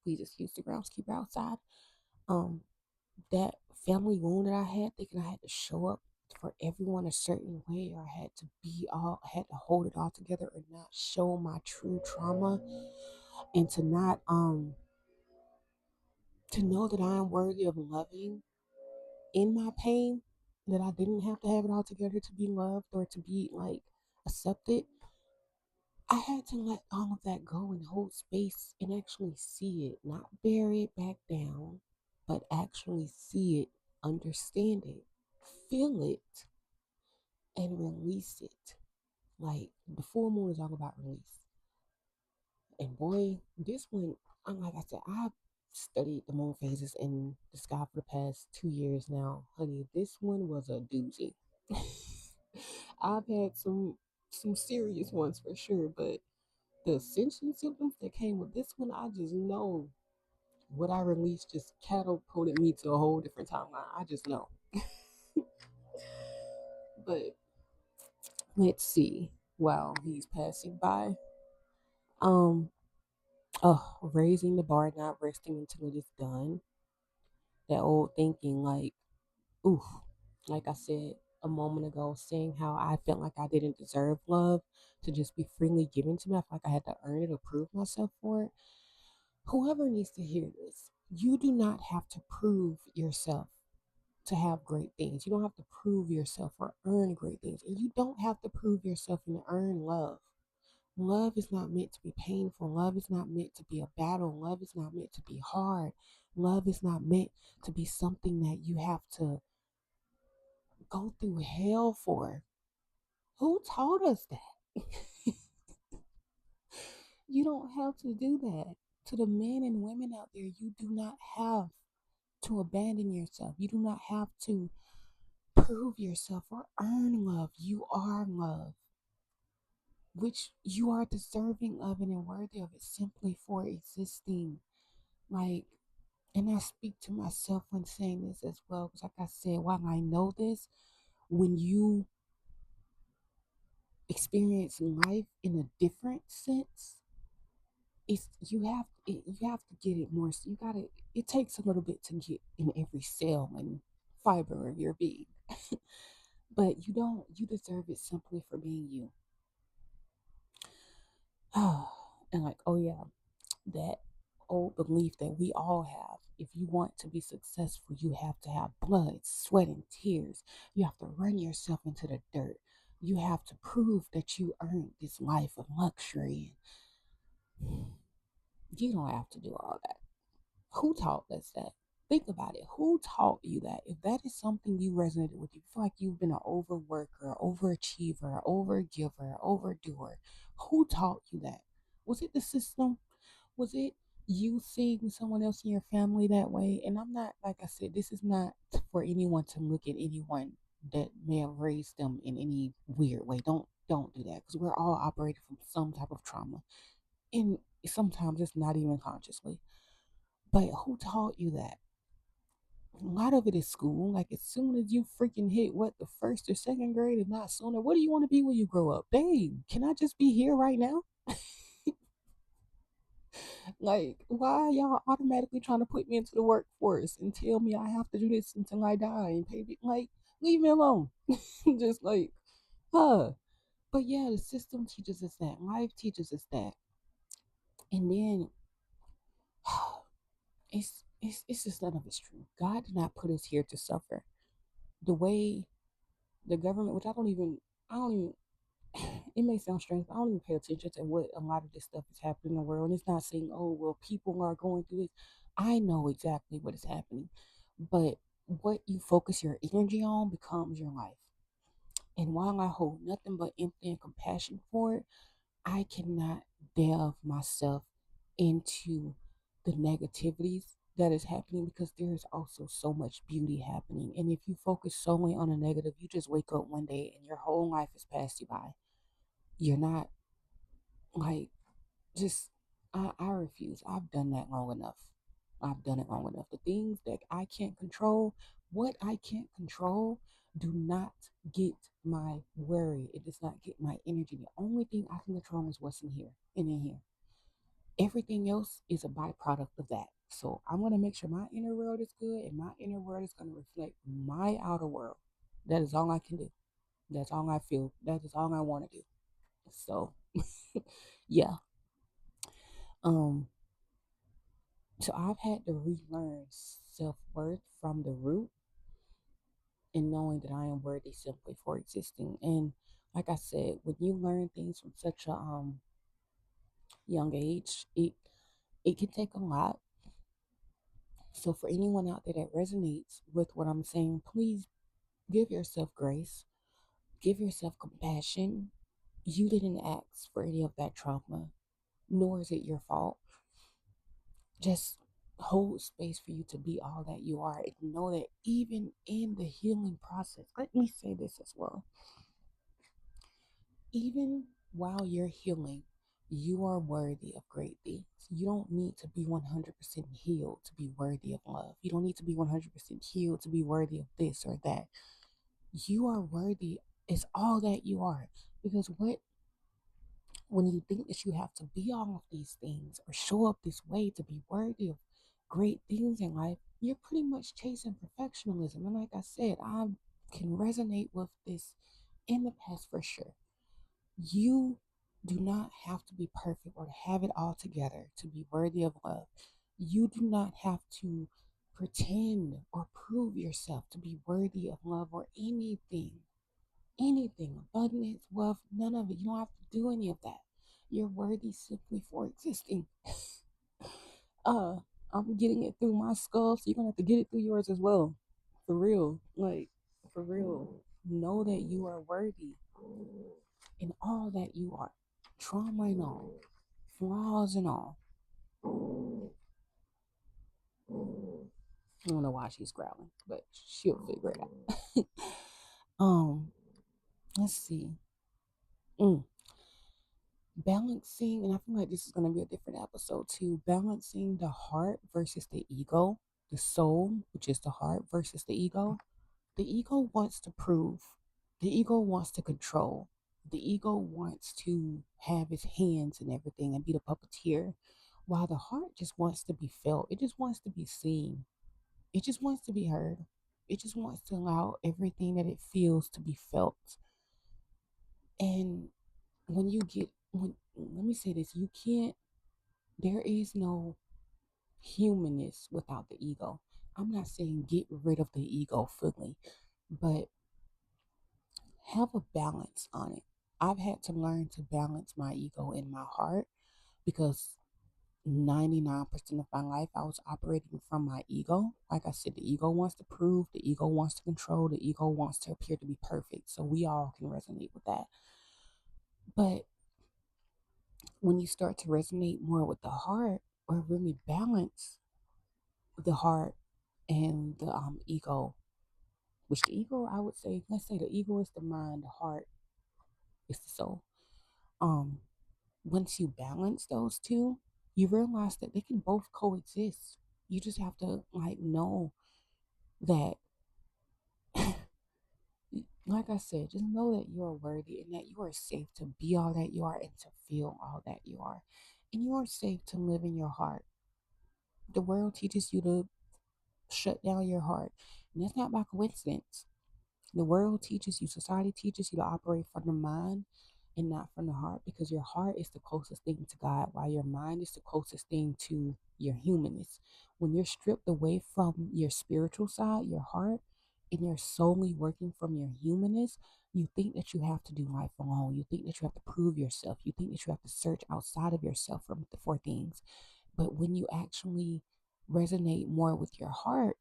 we just used the groundskeeper outside. Um, that family wound that I had, thinking I had to show up for everyone a certain way, or I had to hold it all together, or not show my true trauma, and to know that I am worthy of loving in my pain, that I didn't have to have it all together to be loved or to be like accepted. I had to let all of that go and hold space and actually see it, not bury it back down, but actually see it, understand it, feel it, and release it. Like the full moon is all about release. And boy, this one, like I said, I've studied the moon phases in the sky for the past 2 years now. Honey, this one was a doozy. I've had some serious ones for sure, but the ascension symptoms that came with this one, I just know what I released just catapulted me to a whole different timeline. I just know. But let's see. While he's passing by, um, raising the bar, not resting until it is done. That old thinking, like, oof, like I said a moment ago, saying how I felt like I didn't deserve love to just be freely given to me. I felt like I had to earn it or prove myself for it. Whoever needs to hear this, you do not have to prove yourself to have great things. You don't have to prove yourself or earn great things. And you don't have to prove yourself and earn love. Love is not meant to be painful. Love is not meant to be a battle. Love is not meant to be hard. Love is not meant to be something that you have to go through hell for. Who taught us that? You don't have to do that. To the men and women out there, you do not have to abandon yourself. You do not have to prove yourself or earn love. You are love, which you are deserving of it and worthy of it simply for existing. Like, and I speak to myself when saying this as well, because like I said, while I know this, when you experience life in a different sense, you have to get it more. So you gotta. It takes a little bit to get in every cell and fiber of your being, but you don't. You deserve it simply for being you. And like, oh yeah, that old belief that we all have. If you want to be successful, you have to have blood, sweat, and tears. You have to run yourself into the dirt. You have to prove that you earned this life of luxury. You don't have to do all that. Who taught us that? Think about it. Who taught you that? If that is something you resonated with, you feel like you've been an overworker, overachiever, overgiver, overdoer. Who taught you that? Was it the system? Was it you seeing someone else in your family that way? And I'm not, like I said, this is not for anyone to look at anyone that may have raised them in any weird way. Don't do that, because we're all operating from some type of trauma, and sometimes it's not even consciously. But who taught you that? A lot of it is school. Like, as soon as you freaking hit what, the first or second grade, if not sooner, what do you want to be when you grow up? Dang, can I just be here right now? Like, why y'all automatically trying to put me into the workforce and tell me I have to do this until I die and pay me? Like, leave me alone. Just like, huh. But yeah, the system teaches us that. Life teaches us that. And then it's just none of it's true. God did not put us here to suffer. The way the government, which I don't even, it may sound strange, but I don't even pay attention to what a lot of this stuff is happening in the world. And it's not saying, oh, well, people are going through this. I know exactly what is happening. But what you focus your energy on becomes your life. And while I hold nothing but empathy and compassion for it, I cannot delve myself into the negativities that is happening, because there is also so much beauty happening. And if you focus solely on the negative, you just wake up one day and your whole life has passed you by. You're not like, just, I refuse. I've done that long enough. I've done it long enough. The things that I can't control, what I can't control, do not get my worry. It does not get my energy. The only thing I can control is what's in here and in here. Everything else is a byproduct of that. So I'm going to make sure my inner world is good, and my inner world is going to reflect my outer world. That is all I can do. That's all I feel. That is all I want to do. So, yeah. Um, so I've had to relearn self-worth from the root, and knowing that I am worthy simply for existing. And like I said, when you learn things from such a young age, it can take a lot. So for anyone out there that resonates with what I'm saying, please give yourself grace, give yourself compassion. You didn't ask for any of that trauma, nor is it your fault. Just hold space for you to be all that you are, and know that even in the healing process, let me say this as well, even while you're healing, you are worthy of great things. You don't need to be 100% healed to be worthy of love. You don't need to be 100% healed to be worthy of this or that. You are worthy. It's all that you are. Because when you think that you have to be all of these things or show up this way to be worthy of great things in life, you're pretty much chasing perfectionism. And like I said, I can resonate with this in the past for sure. You do not have to be perfect or to have it all together to be worthy of love. You do not have to pretend or prove yourself to be worthy of love or anything. Anything, abundance, wealth, none of it. You don't have to do any of that. You're worthy simply for existing. uh, I'm getting it through my skull, so you're gonna have to get it through yours as well. For real. Like, for real. Know that you are worthy in all that you are. Trauma and all. Flaws and all. I don't know why she's growling, but she'll figure it out. um, let's see. Mm. Balancing, and I feel like this is going to be a different episode too. Balancing the heart versus the ego, the soul, which is the heart, versus the ego. The ego wants to prove, the ego wants to control, the ego wants to have its hands and everything and be the puppeteer, while the heart just wants to be felt. It just wants to be seen. It just wants to be heard. It just wants to allow everything that it feels to be felt. And let me say this, you can't, there is no humanness without the ego. I'm not saying get rid of the ego fully, but have a balance on it. I've had to learn to balance my ego and my heart, because 99% of my life I was operating from my ego. Like I said, the ego wants to prove, the ego wants to control, the ego wants to appear to be perfect. So we all can resonate with that. But when you start to resonate more with the heart, or really balance the heart and the ego, which the ego, I would say, let's say the ego is the mind, the heart is the soul. Um, Once you balance those two, you realize that they can both coexist. You just have to like know that, like I said, just know that you are worthy and that you are safe to be all that you are and to feel all that you are. And you are safe to live in your heart. The world teaches you to shut down your heart. And that's not by coincidence. The world teaches you, society teaches you to operate from the mind and not from the heart, because your heart is the closest thing to God, while your mind is the closest thing to your humanness. When you're stripped away from your spiritual side, your heart, and you're solely working from your humanness, you think that you have to do life alone. You think that you have to prove yourself. You think that you have to search outside of yourself for things. But when you actually resonate more with your heart,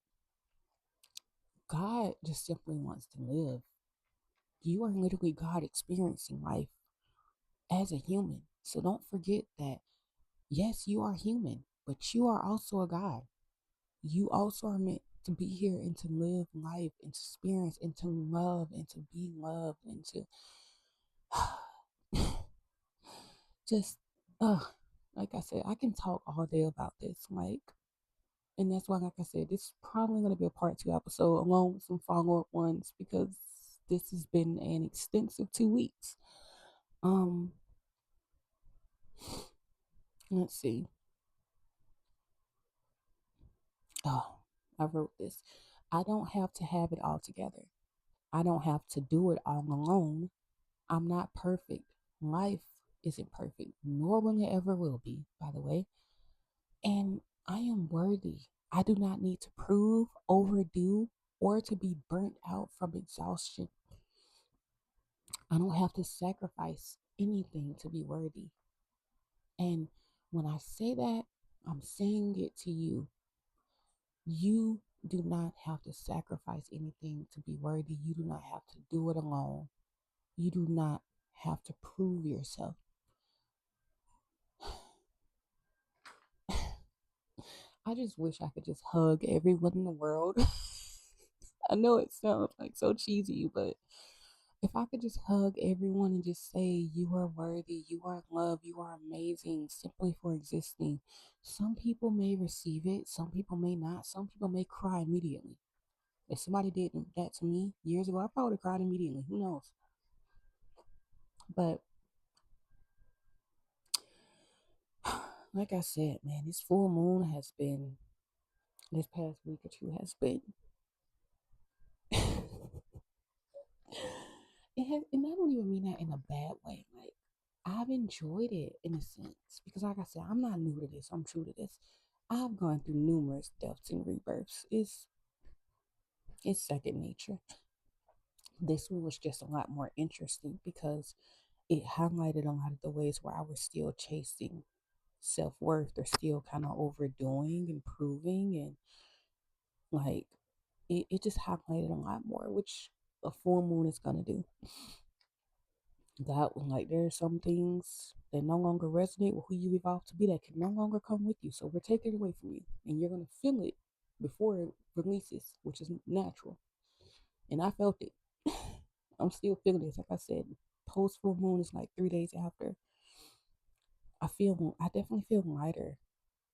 God just simply wants to live. You are literally God experiencing life as a human. So don't forget that, yes, you are human, but you are also a God. You also are meant to be here and to live life and to experience and to love and to be loved and to just, uh, like I said, I can talk all day about this. And that's why, like I said, this is probably going to be a part two episode along with some follow up ones, because this has been an extensive 2 weeks. Um, let's see. Oh, I wrote this. I don't have to have it all together. I don't have to do it all alone. I'm not perfect. Life isn't perfect, nor will it ever will be, by the way. And I am worthy. I do not need to prove, overdo, or to be burnt out from exhaustion. I don't have to sacrifice anything to be worthy. And when I say that, I'm saying it to you. You do not have to sacrifice anything to be worthy. You do not have to do it alone. You do not have to prove yourself. I just wish I could just hug everyone in the world. I know it sounds like so cheesy, but if I could just hug everyone and just say, you are worthy, you are loved, you are amazing simply for existing. Some people may receive it, some people may not, some people may cry immediately. If somebody did that to me years ago, I probably would have cried immediately. Who knows? But like I said, man, this full moon has been, this past week or two has been, it has, and I don't even mean that in a bad way. Like, I've enjoyed it in a sense because, like I said, I'm not new to this. I'm true to this. I've gone through numerous deaths and rebirths. It's second nature. This one was just a lot more interesting because it highlighted a lot of the ways where I was still chasing self worth or still kind of overdoing and proving, and like it just highlighted a lot more, which a full moon is gonna do. God was like, there are some things that no longer resonate with who you evolved to be that can no longer come with you. So we're taking it away from you. And you're gonna feel it before it releases, which is natural. And I felt it. I'm still feeling this. Like I said, post full moon is like 3 days after. I definitely feel lighter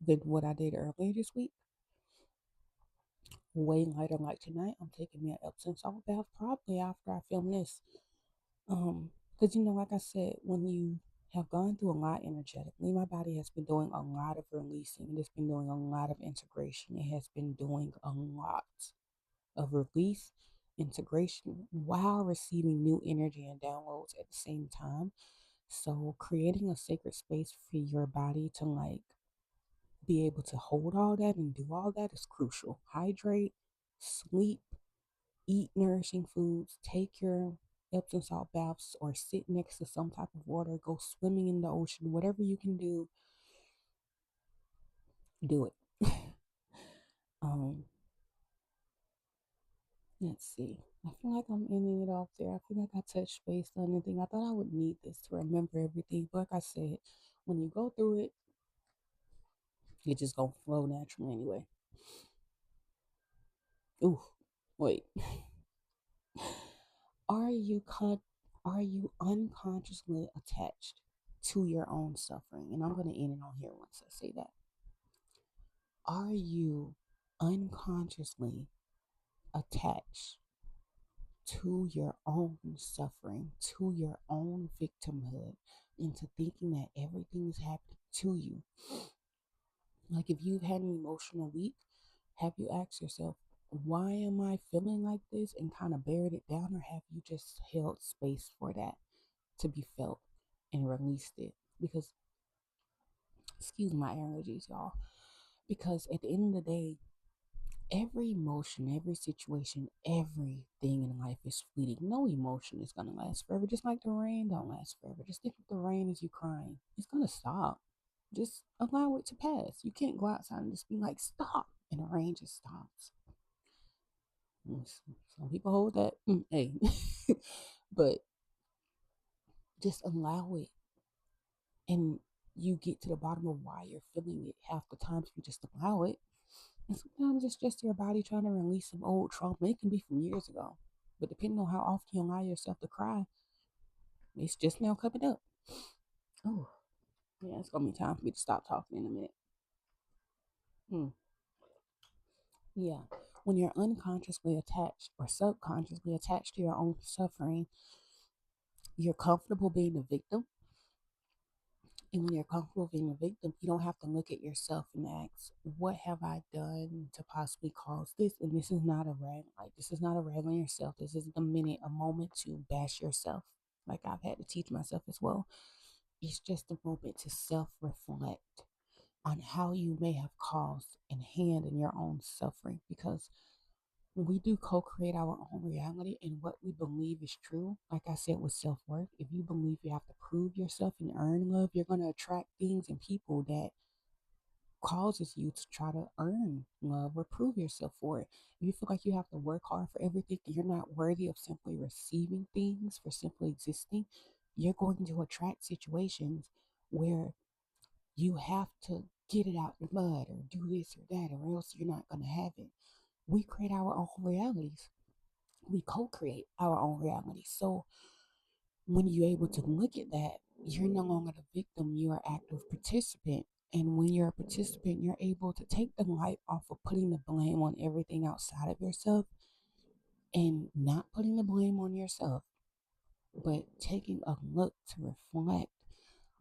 than what I did earlier this week. Way lighter. Like tonight, I'm taking me an Epsom salt bath probably after I film this. Because like I said, when you have gone through a lot energetically, my body has been doing a lot of releasing. It has been doing a lot of integration. It has been doing a lot of release, integration, while receiving new energy and downloads at the same time. So creating a sacred space for your body to like be able to hold all that and do all that is crucial. Hydrate, sleep, eat nourishing foods, take your Epsom salt baths, or sit next to some type of water, go swimming in the ocean, whatever you can do, do it. um, let's see. I feel like I'm ending it off there. I feel like I touched base on anything. I thought I would need this to remember everything, but like I said, when you go through it, it just gonna flow naturally anyway. Ooh, wait. Are you are you unconsciously attached to your own suffering? And I'm going to end it on here once I say that. Are you unconsciously attached to your own suffering, to your own victimhood, into thinking that everything is happening to you? Like if you've had an emotional week, have you asked yourself, why am I feeling like this, and kind of buried it down, or have you just held space for that to be felt and released it? Because, excuse my allergies, y'all, because at the end of the day, every emotion, every situation, everything in life is fleeting. No emotion is going to last forever. Just like the rain don't last forever. Just think of the rain as you crying. It's going to stop. Just allow it to pass. You can't go outside and just be like, stop. And the rain just stops. Some people hold that. Hey. But just allow it. And you get to the bottom of why you're feeling it. Half the time, if you just allow it, and sometimes it's just your body trying to release some old trauma. It can be from years ago. But depending on how often you allow yourself to cry, it's just now coming up. Oh, yeah, it's going to be time for me to stop talking in a minute. Yeah. When you're unconsciously attached or subconsciously attached to your own suffering, you're comfortable being a victim. And when you're comfortable being a victim, you don't have to look at yourself and ask, what have I done to possibly cause this? And this is not a rag, like this is not a rag on yourself. This isn't a moment to bash yourself, like I've had to teach myself as well. It's just a moment to self-reflect on how you may have caused and hand in your own suffering. Because we do co-create our own reality, and what we believe is true. Like I said, with self-worth, if you believe you have to prove yourself and earn love, you're going to attract things and people that causes you to try to earn love or prove yourself for it. If you feel like you have to work hard for everything, you're not worthy of simply receiving things, for simply existing, you're going to attract situations where you have to get it out the mud or do this or that, or else you're not going to have it. We create our own realities. We co-create our own reality. So when you're able to look at that, you're no longer the victim, you're an active participant. And when you're a participant, you're able to take the light off of putting the blame on everything outside of yourself, and not putting the blame on yourself, but taking a look to reflect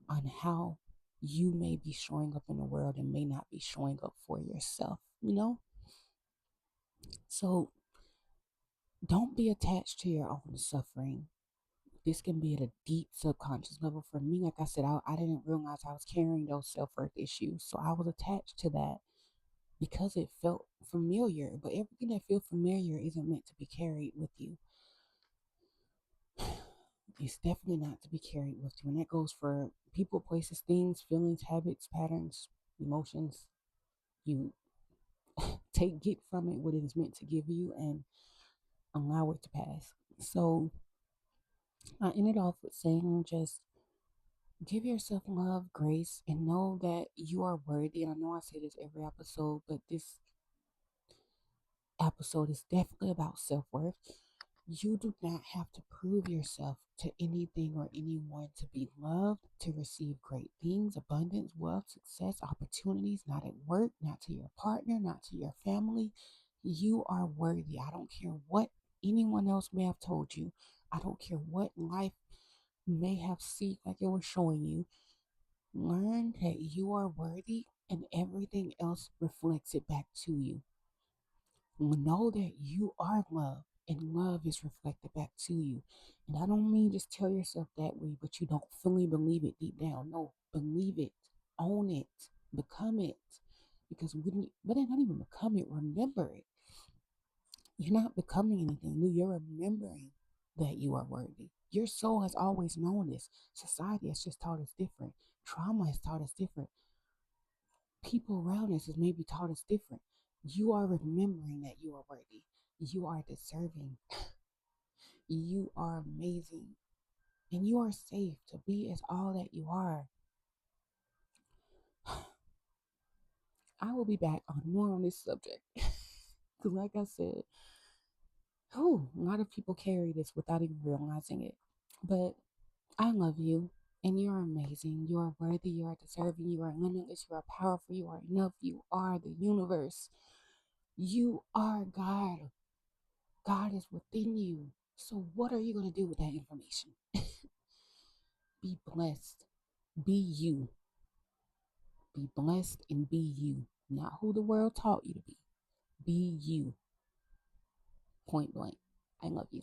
on how you may be showing up in the world and may not be showing up for yourself, you know? So don't be attached to your own suffering. This can be at a deep subconscious level. For me, like I said, I didn't realize I was carrying those self-worth issues. So I was attached to that because it felt familiar. But everything that feels familiar isn't meant to be carried with you. It's definitely not to be carried with you. And that goes for people, places, things, feelings, habits, patterns, emotions. You get from it what it is meant to give you and allow it to pass. So I ended off with saying, just give yourself love, grace, and know that you are worthy. And I know I say this every episode, but this episode is definitely about self worth. You do not have to prove yourself to anything or anyone to be loved, to receive great things, abundance, wealth, success, opportunities, not at work, not to your partner, not to your family. You are worthy. I don't care what anyone else may have told you. I don't care what life may have seemed like it was showing you. Learn that you are worthy, and everything else reflects it back to you. Know that you are loved, and love is reflected back to you. And I don't mean just tell yourself that way, but you don't fully believe it deep down. No, believe it, own it, become it. Because when you, but not even become it, remember it. You're not becoming anything new, you're remembering that you are worthy. Your soul has always known this. Society has just taught us different. Trauma has taught us different. People around us has maybe taught us different. You are remembering that you are worthy. You are deserving. You are amazing. And you are safe to be as all that you are. I will be back on more on this subject. Because like I said, Whew, a lot of people carry this without even realizing it. But I love you, and you're amazing. You are worthy, you are deserving, you are limitless, you are powerful, you are enough, you are the universe. You are God. God is within you. So, what are you going to do with that information? Be blessed. Be you. Be blessed and be you. Not who the world taught you to be. Be you. Point blank. I love you.